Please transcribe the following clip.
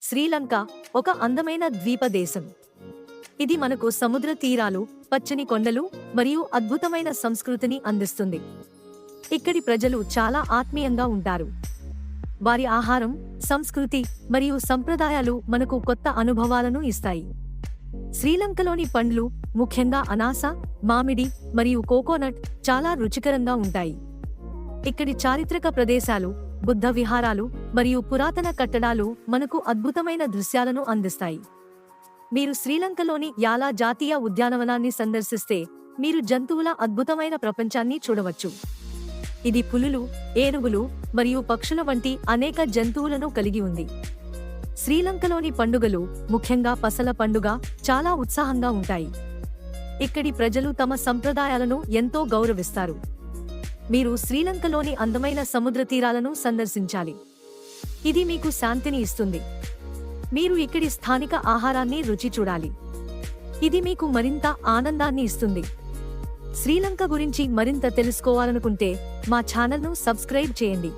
శ్రీలంక ఒక అందమైన ద్వీప దేశం. ఇది మనకు సముద్ర తీరాలు, పచ్చని కొండలు మరియు అద్భుతమైన సంస్కృతిని అందిస్తుంది. ఇక్కడి ప్రజలు చాలా ఆత్మీయంగా ఉంటారు. వారి ఆహారం, సంస్కృతి మరియు సంప్రదాయాలు మనకు కొత్త అనుభవాలను ఇస్తాయి. శ్రీలంకలోని పండ్లు, ముఖ్యంగా అనాస, మామిడి మరియు కోకోనట్ చాలా రుచికరంగా ఉంటాయి. ఇక్కడి చారిత్రక ప్రదేశాలు, బుద్ధ విహారాలు మరియు పురాతన కట్టడాలు మనకు అద్భుతమైన దృశ్యాలను అందిస్తాయి. మీరు శ్రీలంకలోని యాలా జాతీయ ఉద్యానవనాన్ని సందర్శిస్తే మీరు జంతువుల అద్భుతమైన ప్రపంచాన్ని చూడవచ్చు. ఇది పులులు, ఏనుగులు మరియు పక్షుల వంటి అనేక జంతువులను కలిగి ఉంది. శ్రీలంకలోని పండుగలు, ముఖ్యంగా పసల పండుగ, చాలా ఉత్సాహంగా ఉంటాయి. ఇక్కడి ప్రజలు తమ సంప్రదాయాలను ఎంతో గౌరవిస్తారు. మీరు శ్రీలంకలోని అందమైన సముద్ర తీరాలను సందర్శించాలి. ఇది మీకు శాంతిని ఇస్తుంది. మీరు ఇక్కడి స్థానిక ఆహారాన్ని రుచి చూడాలి. ఇది మీకు మరింత ఆనందాన్ని ఇస్తుంది. శ్రీలంక గురించి మరింత తెలుసుకోవాలనుకుంటే మా ఛానల్ను సబ్స్క్రైబ్ చేయండి.